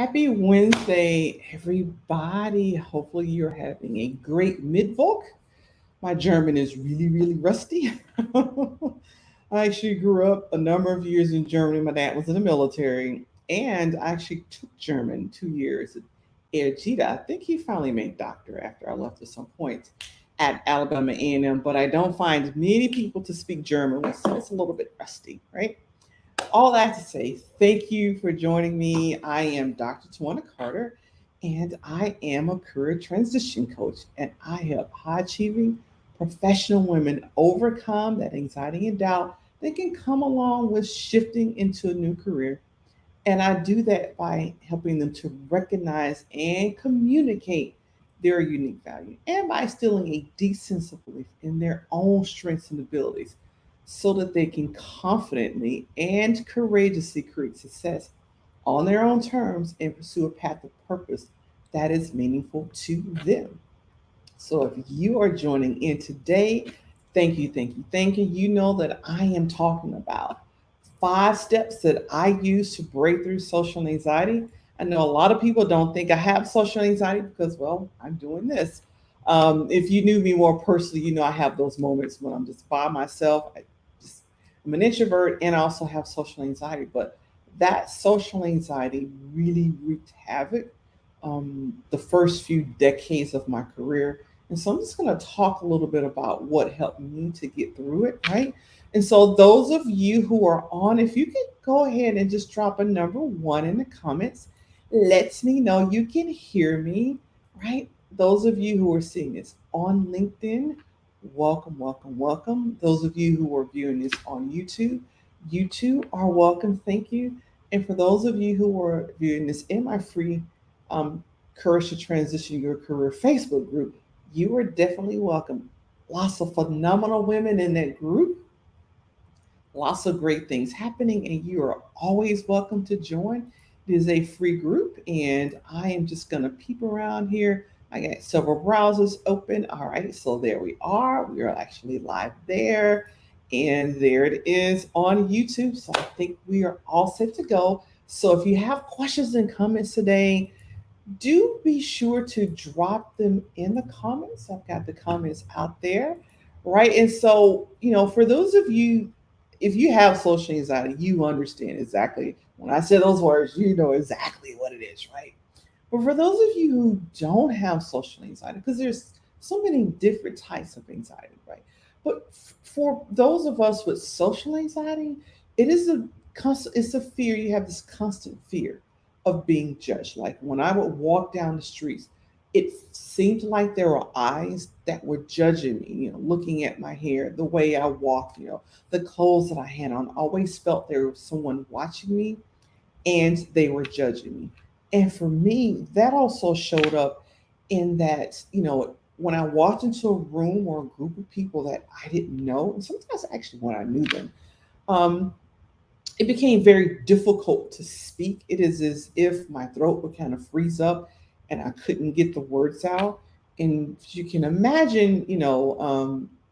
Happy Wednesday, everybody. Hopefully, you're having a great Mittwoch. My German is really, really rusty. I actually grew up a number of years in Germany. My dad was in the military, and I actually took German 2 years at Ergita. I think he finally made doctor after I left at some point at Alabama A&M, but I don't find many people to speak German, so it's a little bit rusty, right? All that to say, thank you for joining me. I am Dr. Tawana Carter, and I am a career transition coach, and I help high achieving professional women overcome that anxiety and doubt that can come along with shifting into a new career. And I do that by helping them to recognize and communicate their unique value and by instilling a deep sense of belief in their own strengths and abilities so that they can confidently and courageously create success on their own terms and pursue a path of purpose that is meaningful to them. So if you are joining in today, thank you, thank you, thank you. You know that I am talking about 5 steps that I use to break through social anxiety. I know a lot of people don't think I have social anxiety because, well, I'm doing this. If you knew me more personally, you know I have those moments when I'm just by myself. Just, I'm an introvert and I also have social anxiety, but that social anxiety really wreaked havoc the first few decades of my career. And so I'm just going to talk a little bit about what helped me to get through it, right? And so, those of you who are on, if you could go ahead and just drop a number one in the comments, lets me know you can hear me, right? Those of you who are seeing this on LinkedIn, welcome, welcome, welcome. Those of you who are viewing this on YouTube, you too are welcome. Thank you. And for those of you who are viewing this in my free um, Courage to Transition Your Career Facebook group, you are definitely welcome. Lots of phenomenal women in that group, lots of great things happening, and you are always welcome to join. It is a free group, and I am just going to peep around here. I got several browsers open. All right, so there we are. We are actually live there, and there it is on YouTube. So I think we are all set to go. So if you have questions and comments today, do be sure to drop them in the comments. I've got the comments out there, right? And so, for those of you, if you have social anxiety, you understand exactly when I say those words, you know exactly what it is, right? But for those of you who don't have social anxiety, because there's so many different types of anxiety, right? But for those of us with social anxiety, it is a constant, it's a fear. You have this constant fear of being judged. Like when I would walk down the streets, it seemed like there were eyes that were judging me, looking at my hair, the way I walked, the clothes that I had on. I always felt there was someone watching me and they were judging me. And for me, that also showed up in that, when I walked into a room or a group of people that I didn't know, and sometimes actually when I knew them, um, it became very difficult to speak. It is as if my throat would kind of freeze up and I couldn't get the words out. And you can imagine,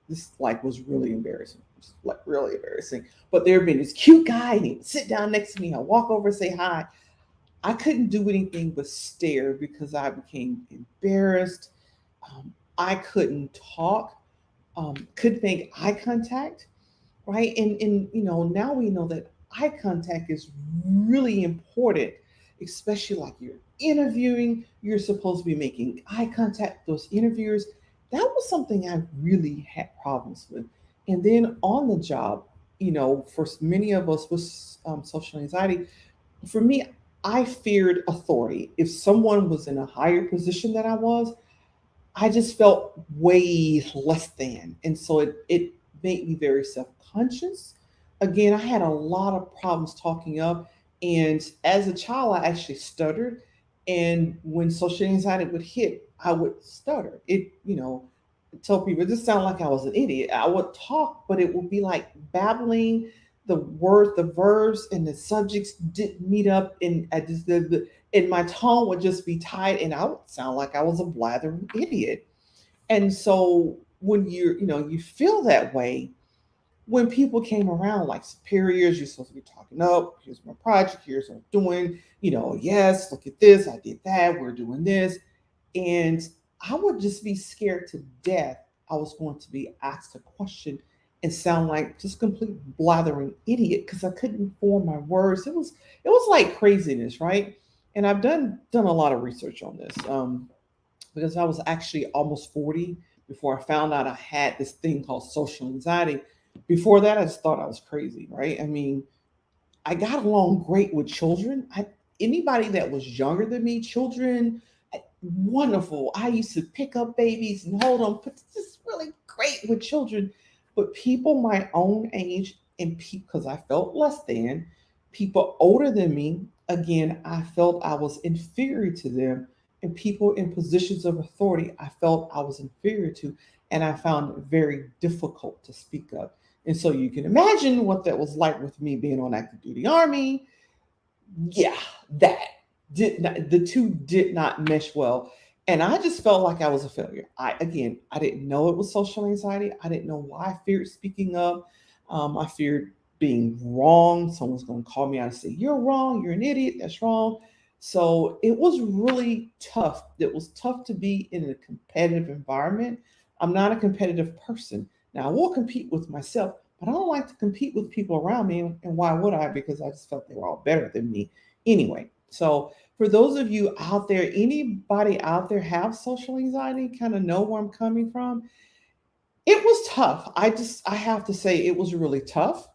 this like was really embarrassing, just like really embarrassing. But there had been this cute guy, and he would sit down next to me. I walk over and say hi. I couldn't do anything but stare because I became embarrassed. I couldn't talk, couldn't make eye contact, right? And now we know that eye contact is really important, especially like you're interviewing, you're supposed to be making eye contact with those interviewers. That was something I really had problems with. And then on the job, for many of us with social anxiety, for me, I feared authority. If someone was in a higher position than I was, I just felt way less than. And so it made me very self conscious. Again, I had a lot of problems talking up. And as a child, I actually stuttered. And when social anxiety would hit, I would stutter. Tell people it just sounded like I was an idiot. I would talk, but it would be like babbling. The verbs and the subjects didn't meet up, and I just and my tone would just be tight, and I would sound like I was a blathering idiot. And so when you feel that way, when people came around, like superiors, you're supposed to be talking up. Here's my project. Here's what I'm doing. Yes, look at this. I did that. We're doing this. And I would just be scared to death I was going to be asked a question and sound like just complete blathering idiot because I couldn't form my words. It was like craziness, right? And I've done a lot of research on this because I was actually almost 40 before I found out I had this thing called social anxiety. Before that, I just thought I was crazy, right? I mean, I got along great with children. Anybody that was younger than me, children, wonderful. I used to pick up babies and hold them, but just really great with children. But people my own age and because I felt less than, people older than me, again, I felt I was inferior to them. And people in positions of authority, I felt I was inferior to, and I found it very difficult to speak up. And so you can imagine what that was like with me being on active duty army. Yeah, that did not, the two did not mesh well. And I just felt like I was a failure. I didn't know it was social anxiety. I didn't know why I feared speaking up. I feared being wrong. Someone's going to call me out and say, "You're wrong. You're an idiot. That's wrong." So it was really tough. It was tough to be in a competitive environment. I'm not a competitive person. Now, I will compete with myself, but I don't like to compete with people around me. And why would I? Because I just felt they were all better than me anyway. So, for those of you out there, anybody out there have social anxiety, kind of know where I'm coming from? It was tough. I have to say, it was really tough,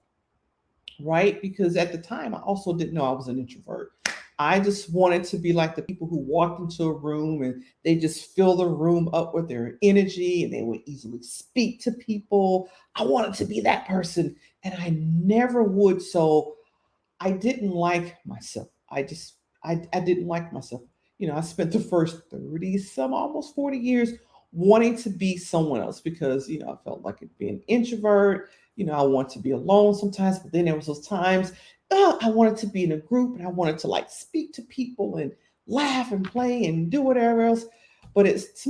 right? Because at the time, I also didn't know I was an introvert. I just wanted to be like the people who walked into a room and they just fill the room up with their energy and they would easily speak to people. I wanted to be that person and I never would. So I didn't like myself. I didn't like myself. I spent the first 30 some almost 40 years wanting to be someone else because, I felt like it being an introvert. I want to be alone sometimes, but then there was those times I wanted to be in a group and I wanted to like speak to people and laugh and play and do whatever else. But it's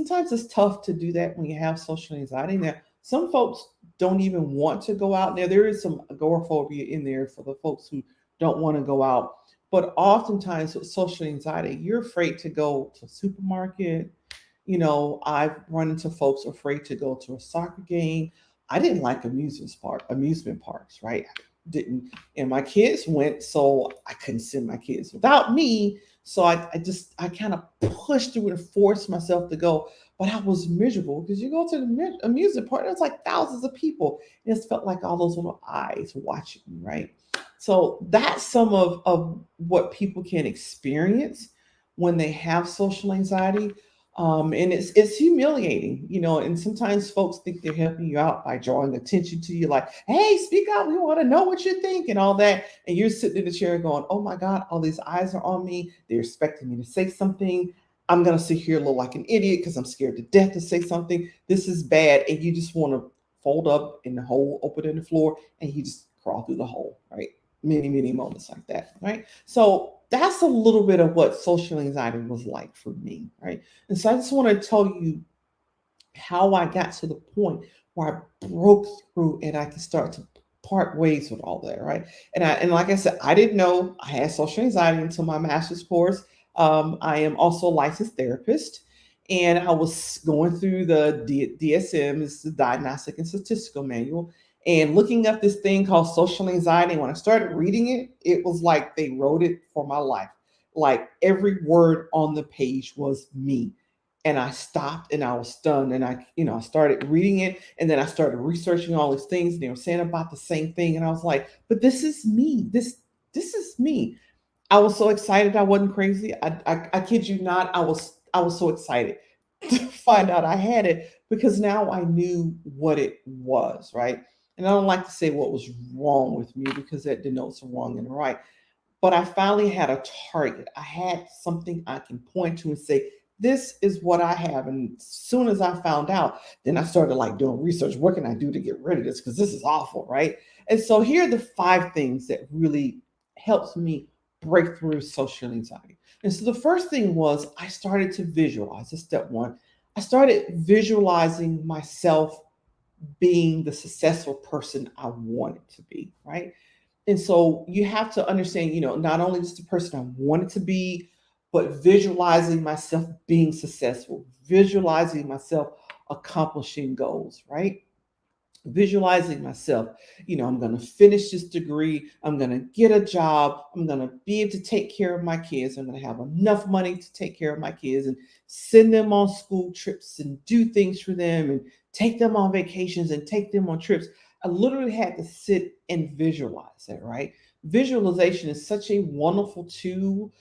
tough to do that when you have social anxiety. Now, some folks don't even want to go out. Now, there is some agoraphobia in there for the folks who don't want to go out. But oftentimes with social anxiety, you're afraid to go to a supermarket. I've run into folks afraid to go to a soccer game. I didn't like amusement parks, right? Didn't, and my kids went, so I couldn't send my kids without me. So I kind of pushed through and forced myself to go, but I was miserable because you go to the amusement park, there's like thousands of people, and it felt like all those little eyes watching me, right? So that's some of what people can experience when they have social anxiety. And it's humiliating, and sometimes folks think they're helping you out by drawing attention to you, like, hey, speak out, we want to know what you think and all that. And you're sitting in the chair going, oh my God, all these eyes are on me. They're expecting me to say something. I'm gonna sit here look like an idiot because I'm scared to death to say something. This is bad. And you just want to fold up in the hole, open in the floor, and you just crawl through the hole, right? Many, many moments like that, right? So that's a little bit of what social anxiety was like for me, right? And so I just want to tell you how I got to the point where I broke through and I could start to part ways with all that, right? And like I said, I didn't know I had social anxiety until my master's course. I am also a licensed therapist, and I was going through the DSM, it's the Diagnostic and Statistical Manual, and looking up this thing called social anxiety. When I started reading it, it was like they wrote it for my life. Like every word on the page was me. And I stopped and I was stunned. And I started reading it and then I started researching all these things and they were saying about the same thing. And I was like, but this is me. This is me. I was so excited I wasn't crazy. I kid you not, I was so excited to find out I had it because now I knew what it was, right? And I don't like to say what was wrong with me because that denotes a wrong and a right. But I finally had a target. I had something I can point to and say, this is what I have. And as soon as I found out, then I started like doing research. What can I do to get rid of this? Because this is awful, right? And so here are the 5 things that really helps me break through social anxiety. And so the first thing was I started to visualize. That's step one. I started visualizing myself being the successful person I wanted to be, right? And so you have to understand, not only just the person I wanted to be, but visualizing myself being successful, visualizing myself accomplishing goals, right? Visualizing myself, I'm going to finish this degree, I'm going to get a job, I'm going to be able to take care of my kids, I'm going to have enough money to take care of my kids and send them on school trips and do things for them and take them on vacations and take them on trips. I literally had to sit and visualize it, right? Visualization is such a wonderful tool.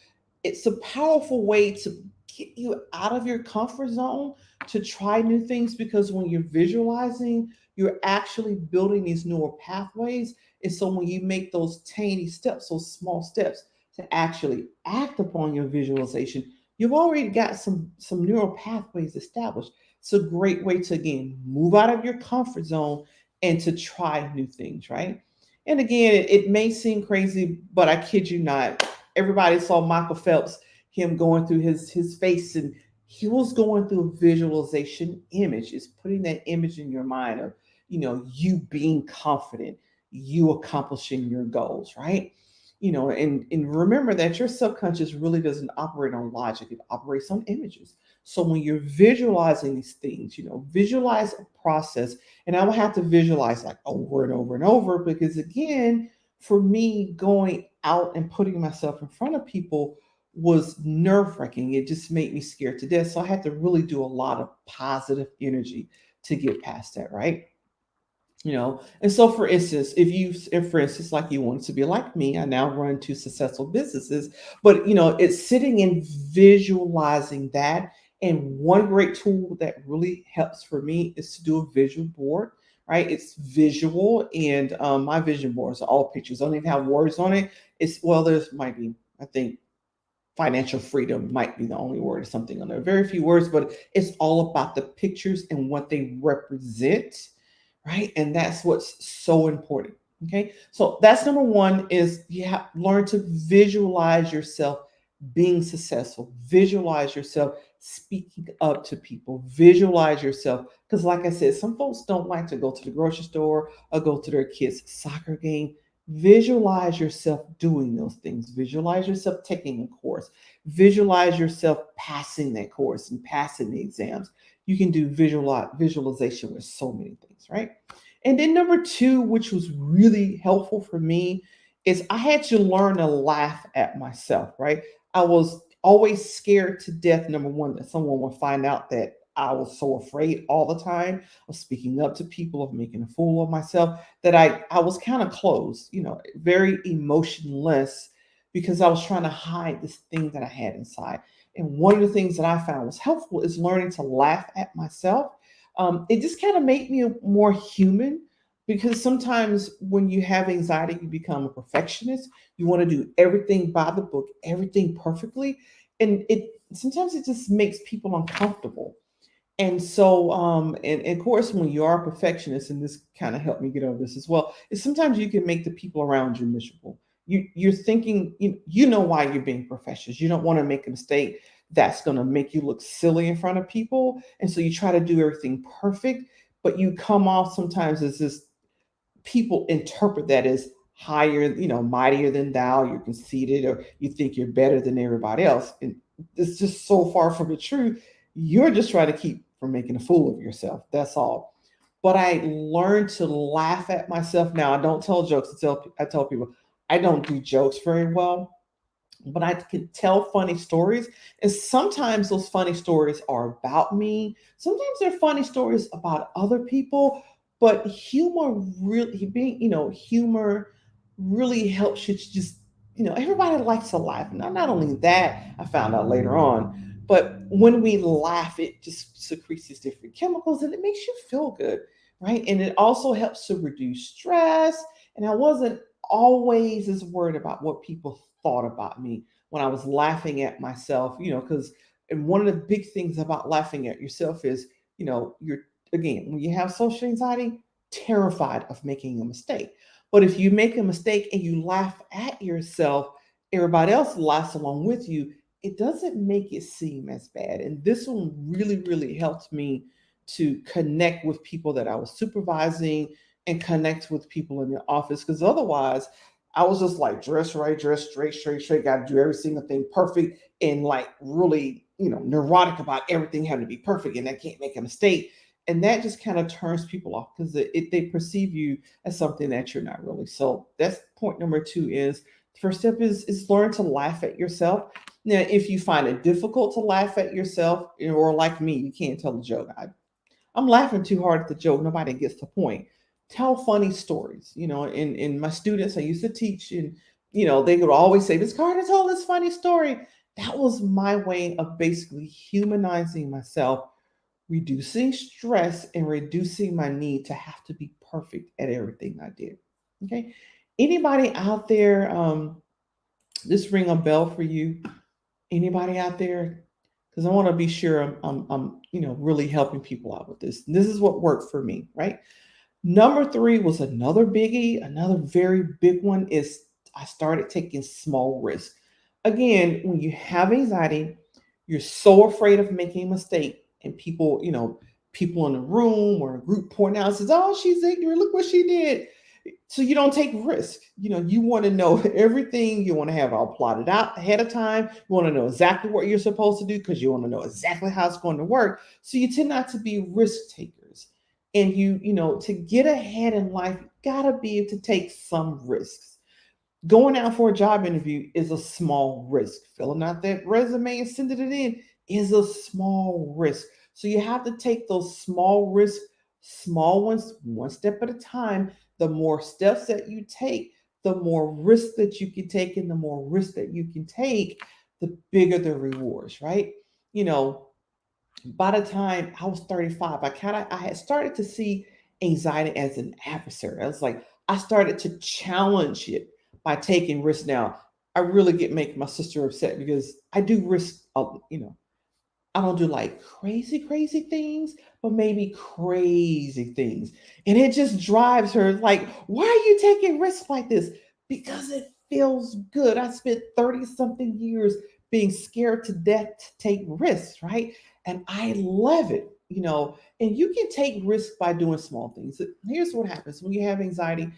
It's a powerful way to get you out of your comfort zone to try new things, because when you're visualizing, you're actually building these neural pathways. And so when you make those tiny steps, those small steps to actually act upon your visualization, you've already got some neural pathways established. It's a great way to, again, move out of your comfort zone and to try new things, right? And again, it may seem crazy, but I kid you not, everybody saw Michael Phelps, him going through his face, and he was going through a visualization image. It's putting that image in your mind of, you being confident, you accomplishing your goals, right? And remember that your subconscious really doesn't operate on logic, it operates on images. So when you're visualizing these things, visualize a process. And I will have to visualize like over and over and over, because again, for me, going out and putting myself in front of people was nerve wracking. It just made me scared to death. So I had to really do a lot of positive energy to get past that, right? And so for instance, if for instance, like you wanted to be like me, I now run two successful businesses, but it's sitting and visualizing that. And one great tool that really helps for me is to do a vision board, right? It's visual, and my vision boards are all pictures. I don't even have words on it. It's, well, there's might be, I think, financial freedom might be the only word or something on there. Very few words, but it's all about the pictures and what they represent, right? And that's what's so important. Okay, so that's number one, is you have learn to visualize yourself being successful, visualize yourself speaking up to people, visualize yourself, because like I said, some folks don't like to go to the grocery store or go to their kids' soccer game. Visualize yourself doing those things. Visualize yourself taking a course. Visualize yourself passing that course and passing the exams. You can do visualization with so many things, right? And then number two, which was really helpful for me, is I had to learn to laugh at myself, right? I was always scared to death, number one, that someone would find out that I was so afraid all the time of speaking up to people, of making a fool of myself, that I was kind of closed, very emotionless, because I was trying to hide this thing that I had inside. And one of the things that I found was helpful is learning to laugh at myself. It just kind of made me more human, because sometimes when you have anxiety, you become a perfectionist. You want to do everything by the book, everything perfectly. And it sometimes it just makes people uncomfortable. And so, and of course, when you are a perfectionist, and this kind of helped me get over this as well, is sometimes you can make the people around you miserable. You're thinking, you know why you're being perfectionist. You don't want to make a mistake that's going to make you look silly in front of people, and so you try to do everything perfect, but you come off sometimes as this, people interpret that as higher, mightier than thou, you're conceited, or you think you're better than everybody else. And it's just so far from the truth. You're just trying to keep from making a fool of yourself. That's all. But I learned to laugh at myself. Now, I don't tell jokes. I tell people I don't do jokes very well, but I can tell funny stories. And sometimes those funny stories are about me. Sometimes they're funny stories about other people. But humor really being, humor really helps you to just, everybody likes to laugh. And not only that, I found out later on, but when we laugh, it just secretes these different chemicals and it makes you feel good, right? And it also helps to reduce stress. And I wasn't always as worried about what people thought about me when I was laughing at myself, because, and one of the big things about laughing at yourself is, you're, again, when you have social anxiety, terrified of making a mistake. But if you make a mistake and you laugh at yourself, everybody else laughs along with you. It doesn't make it seem as bad. And this one really, really helped me to connect with people that I was supervising and connect with people in the office. Because otherwise, I was just like dress right, dress straight, straight, straight. Got to do every single thing perfect, and like really, neurotic about everything having to be perfect, and I can't make a mistake. And that just kind of turns people off because they perceive you as something that you're not really. So that's point number two. Is first step is learn to laugh at yourself. Now, if you find it difficult to laugh at yourself, or like me, you can't tell a joke. I'm laughing too hard at the joke. Nobody gets the point. Tell funny stories. In my students, I used to teach, and they would always say, "Miss Carter told this funny story." That was my way of basically humanizing myself, reducing stress, and reducing my need to have to be perfect at everything I did. Okay. Anybody out there? This ring a bell for you? Anybody out there? Because I want to be sure I'm really helping people out with this. This is what worked for me, right? Number three was another biggie. Another very big one is I started taking small risks. Again, when you have anxiety, you're so afraid of making a mistake, and people in the room or a group point out says, "Oh, she's ignorant. Look what she did." So you don't take risk. You want to know everything. You want to have it all plotted out ahead of time. You want to know exactly what you're supposed to do because you want to know exactly how it's going to work. So you tend not to be risk takers. And to get ahead in life, you gotta be able to take some risks. Going out for a job interview is a small risk. Filling out that resume and sending it in is a small risk. So you have to take those small risks, small ones, one step at a time. The more steps that you take, the more risks that you can take, and the more risks that you can take, the bigger the rewards, right? You know, by the time I was 35, I had started to see anxiety as an adversary. I was like, I started to challenge it by taking risks. Now, I really get make my sister upset because I do risk, I don't do like crazy, crazy things, but maybe crazy things. And it just drives her like, why are you taking risks like this? Because it feels good. I spent 30 something years being scared to death to take risks, right? And I love it. And you can take risks by doing small things. Here's what happens when you have anxiety,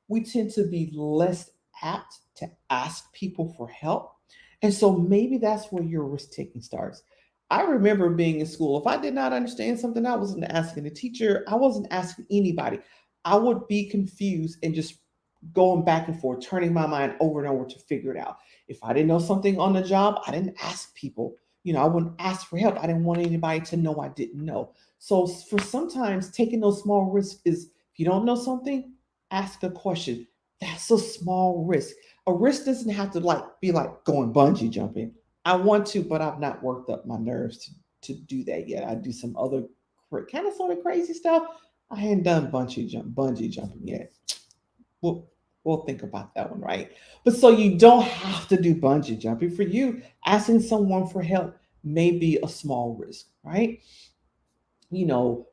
we tend to be less apt to ask people for help. And so maybe that's where your risk taking starts. I remember being in school. If I did not understand something, I wasn't asking the teacher. I wasn't asking anybody. I would be confused and just going back and forth, turning my mind over and over to figure it out. If I didn't know something on the job, I didn't ask people. I wouldn't ask for help. I didn't want anybody to know I didn't know. So for sometimes taking those small risks is if you don't know something, ask a question. That's a small risk. A risk doesn't have to be like going bungee jumping. I want to, but I've not worked up my nerves to do that yet. I do some other kind of sort of crazy stuff. I hadn't done bungee jumping yet. We'll we'll think about that one, right? But so you don't have to do bungee jumping. For you, asking someone for help may be a small risk, right? You know,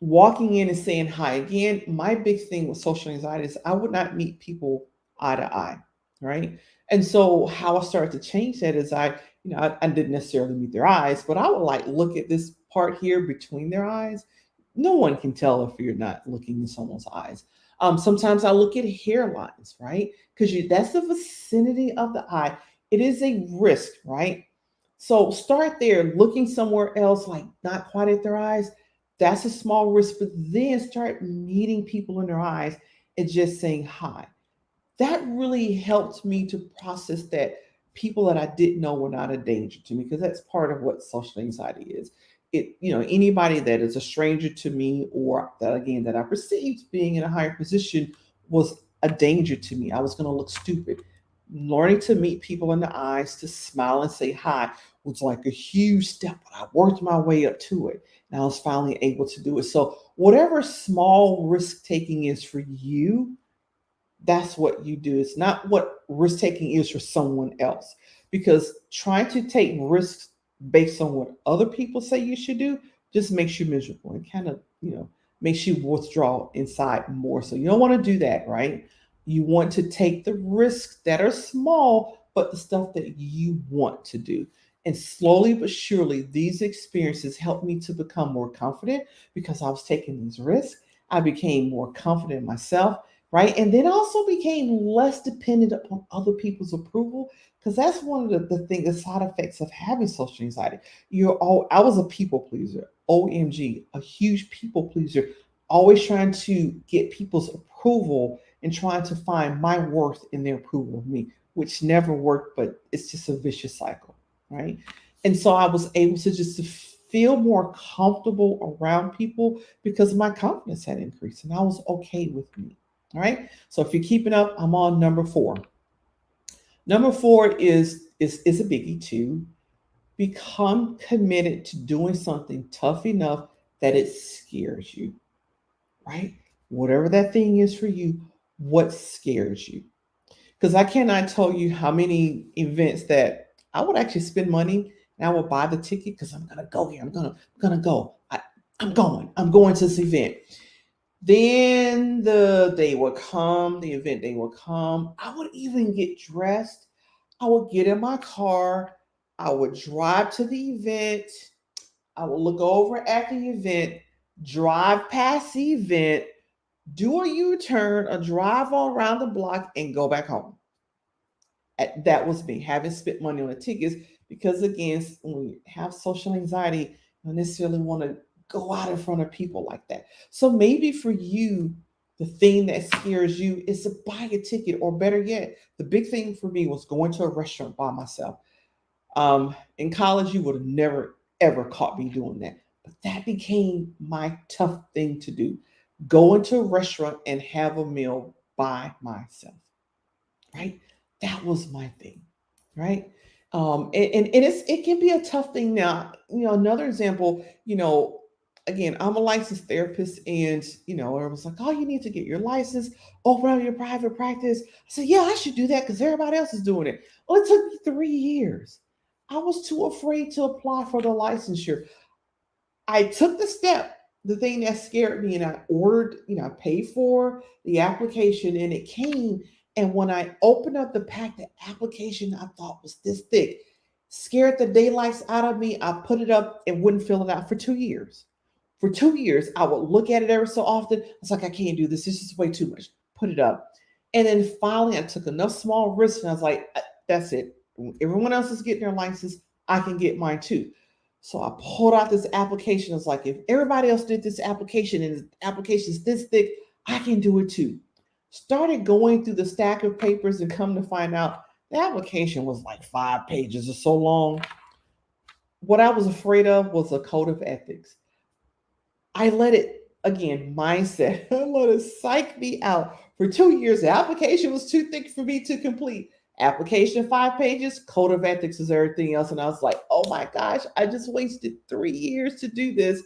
Walking in and saying hi. Again, my big thing with social anxiety is I would not meet people eye to eye, right? And so how I started to change that is I didn't necessarily meet their eyes, but I would like look at this part here between their eyes. No one can tell if you're not looking in someone's eyes. Sometimes I look at hairlines, right? Because that's the vicinity of the eye. It is a risk, right? So start there, looking somewhere else, like not quite at their eyes. That's a small risk, but then start meeting people in their eyes and just saying hi. That really helped me to process that people that I didn't know were not a danger to me, because that's part of what social anxiety is. Anybody that is a stranger to me, or that again that I perceived being in a higher position, was a danger to me. I was going to look stupid. Learning to meet people in the eyes, to smile and say hi, was like a huge step, but I worked my way up to it. And I was finally able to do it. So whatever small risk taking is for you, that's what you do. It's not what risk taking is for someone else. Because trying to take risks based on what other people say you should do just makes you miserable and kind of, makes you withdraw inside more. So you don't want to do that, right? You want to take the risks that are small, but the stuff that you want to do. And slowly but surely, these experiences helped me to become more confident because I was taking these risks. I became more confident in myself, right? And then also became less dependent upon other people's approval because that's one of the things, the side effects of having social anxiety. I was a people pleaser, OMG, a huge people pleaser, always trying to get people's approval and trying to find my worth in their approval of me, which never worked, but it's just a vicious cycle, right? And so I was able to just to feel more comfortable around people because my confidence had increased and I was okay with me. All right. So if you're keeping up, I'm on number four. Number four is a biggie too. Become committed to doing something tough enough that it scares you, right? Whatever that thing is for you, what scares you? Because I cannot tell you how many events that I would actually spend money and I would buy the ticket because I'm gonna go here. I'm gonna go. I'm going. I'm going to this event. Then the day would come, the event day would come. I would even get dressed. I would get in my car. I would drive to the event. I would look over at the event, drive past the event, do a U-turn, a drive all around the block, and go back home. That was me having spent money on the tickets because again, when you have social anxiety, you don't necessarily want to go out in front of people like that. So maybe for you, the thing that scares you is to buy a ticket, or better yet, the big thing for me was going to a restaurant by myself. In college, you would have never ever caught me doing that, but that became my tough thing to do: go into a restaurant and have a meal by myself, right? That was my thing, right? And it can be a tough thing now. Another example, again, I'm a licensed therapist, and it was like, oh, you need to get your license, open up your private practice. I said, yeah, I should do that because everybody else is doing it. Well, it took me 3 years. I was too afraid to apply for the licensure. I took the step, the thing that scared me, and I ordered, I paid for the application and it came. And when I opened up the pack, the application I thought was this thick, scared the daylights out of me. I put it up and wouldn't fill it out for 2 years. For 2 years, I would look at it every so often. I was like, I can't do this. This is way too much. Put it up. And then finally, I took enough small risks and I was like, that's it. Everyone else is getting their license. I can get mine too. So I pulled out this application. It's like, if everybody else did this application and the application is this thick, I can do it too. Started going through the stack of papers and come to find out the application was like 5 pages or so long. What I was afraid of was a code of ethics. I let it, again, mindset, I let it psych me out. For 2 years, the application was too thick for me to complete. Application 5 pages, code of ethics is everything else. And I was like, oh my gosh, I just wasted 3 years to do this.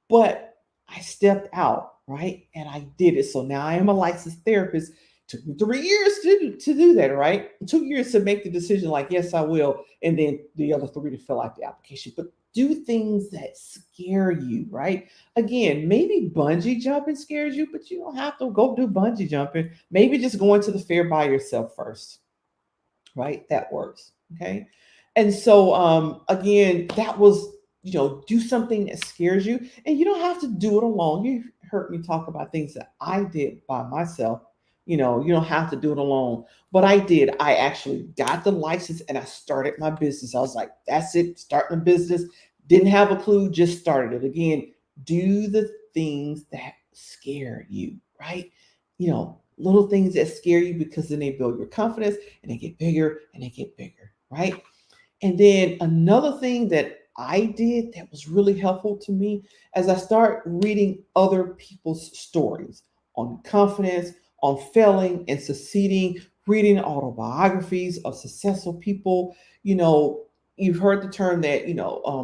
But I stepped out, right? And I did it. So now I am a licensed therapist. Took me 3 years to do that, right? 2 years to make the decision, like, yes, I will. And then the other three to fill out the application. But do things that scare you, right? Again, maybe bungee jumping scares you, but you don't have to go do bungee jumping. Maybe just going to the fair by yourself first, right? That works. Okay. And so again, that was, do something that scares you. And you don't have to do it alone. You heard me talk about things that I did by myself. You don't have to do it alone. But I did. I actually got the license and I started my business. I was like, that's it, starting a business. Didn't have a clue, just started it. Again, do the things that scare you, right? Little things that scare you, because then they build your confidence and they get bigger and they get bigger, right? And then another thing that I did that was really helpful to me, as I start reading other people's stories on confidence, on failing and succeeding, reading autobiographies of successful people. You've heard the term that,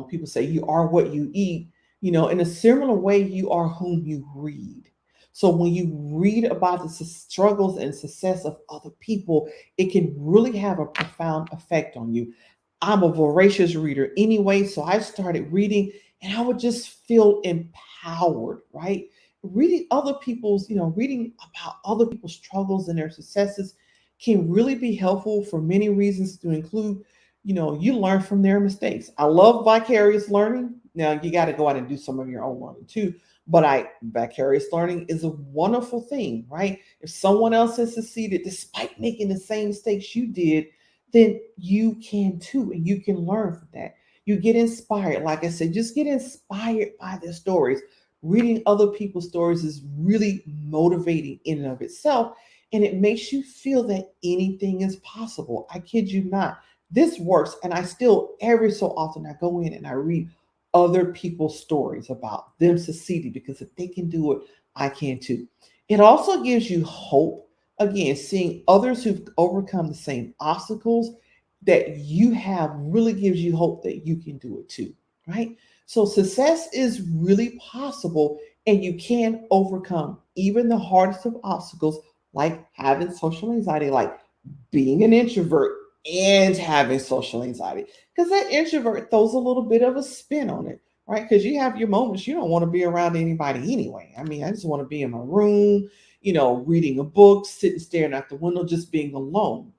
people say you are what you eat. In a similar way, you are whom you read. So when you read about the struggles and success of other people, it can really have a profound effect on you. I'm a voracious reader anyway, so I started reading and I would just feel empowered, right? Reading other people's, reading about other people's struggles and their successes can really be helpful for many reasons, to include you learn from their mistakes. I love vicarious learning. Now you got to go out and do some of your own learning too. But vicarious learning is a wonderful thing, right? If someone else has succeeded despite making the same mistakes you did, then you can too, and you can learn from that. You get inspired. Like I said, just get inspired by their stories. Reading other people's stories is really motivating in and of itself, and it makes you feel that anything is possible. I kid you not. This works, and I still every so often I go in and I read other people's stories about them succeeding, because if they can do it, I can too. It also gives you hope. Again, seeing others who've overcome the same obstacles that you have really gives you hope that you can do it too, right? So success is really possible, and you can overcome even the hardest of obstacles, like having social anxiety, like being an introvert and having social anxiety, because that introvert throws a little bit of a spin on it, right? Because you have your moments you don't want to be around anybody anyway. I mean, I just want to be in my room, reading a book, sitting staring out the window, just being alone.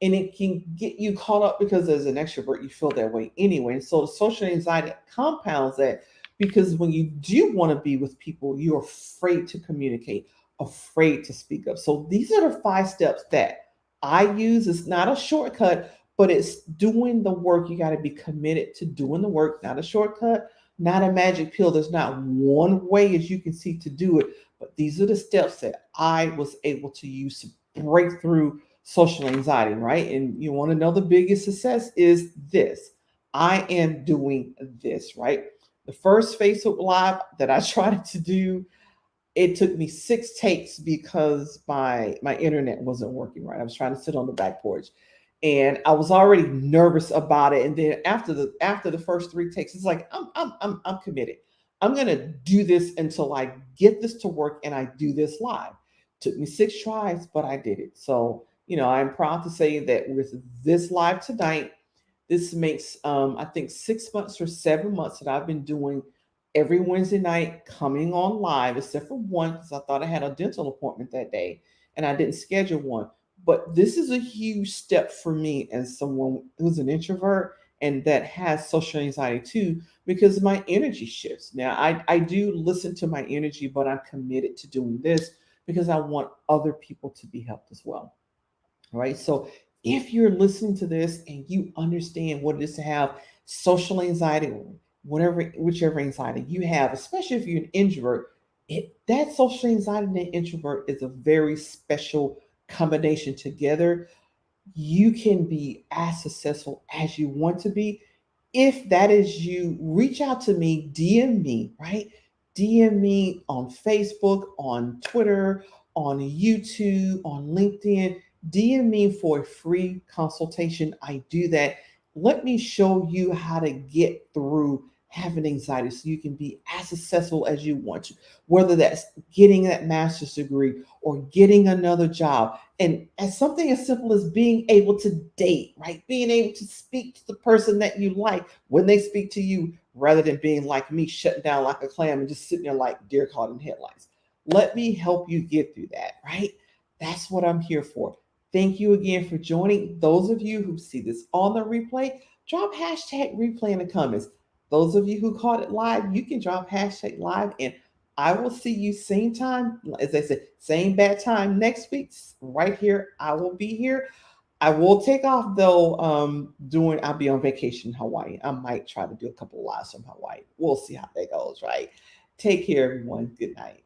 And it can get you caught up, because as an extrovert you feel that way anyway, and so the social anxiety compounds that, because when you do want to be with people, you're afraid to communicate, afraid to speak up. So these are the 5 steps that I use. It's not a shortcut, but it's doing the work. You got to be committed to doing the work, not a shortcut, not a magic pill. There's not one way, as you can see, to do it, but these are the steps that I was able to use to break through social anxiety, right? And you want to know the biggest success is this: I am doing this, right? The first Facebook Live that I tried to do, it took me 6 takes because my internet wasn't working right. I was trying to sit on the back porch, and I was already nervous about it. And then after the first 3 takes, it's like I'm committed. I'm gonna do this until I get this to work and I do this live. Took me 6 tries, but I did it. So I'm proud to say that with this live tonight, this makes I think 6 months or 7 months that I've been doing every Wednesday night, coming on live, except for one because I thought I had a dental appointment that day and I didn't schedule one. But this is a huge step for me as someone who's an introvert and that has social anxiety too, because my energy shifts. Now, I do listen to my energy, but I'm committed to doing this because I want other people to be helped as well. All right. So if you're listening to this and you understand what it is to have social anxiety, or whichever anxiety you have, especially if you're an introvert, that social anxiety and that introvert is a very special combination together. You can be as successful as you want to be. If that is you, reach out to me, DM me, right? DM me on Facebook, on Twitter, on YouTube, on LinkedIn. DM me for a free consultation. I do that. Let me show you how to get through having anxiety so you can be as successful as you want to, whether that's getting that master's degree or getting another job. And as something as simple as being able to date, right? Being able to speak to the person that you like when they speak to you, rather than being like me, shutting down like a clam and just sitting there like deer caught in headlights. Let me help you get through that, right? That's what I'm here for. Thank you again for joining. Those of you who see this on the replay, drop hashtag replay in the comments. Those of you who caught it live, you can drop hashtag live, and I will see you same time, as I said, same bad time next week, right here. I will be here. I will take off though. I'll be on vacation in Hawaii. I might try to do a couple of lives from Hawaii. We'll see how that goes, right? Take care, everyone. Good night.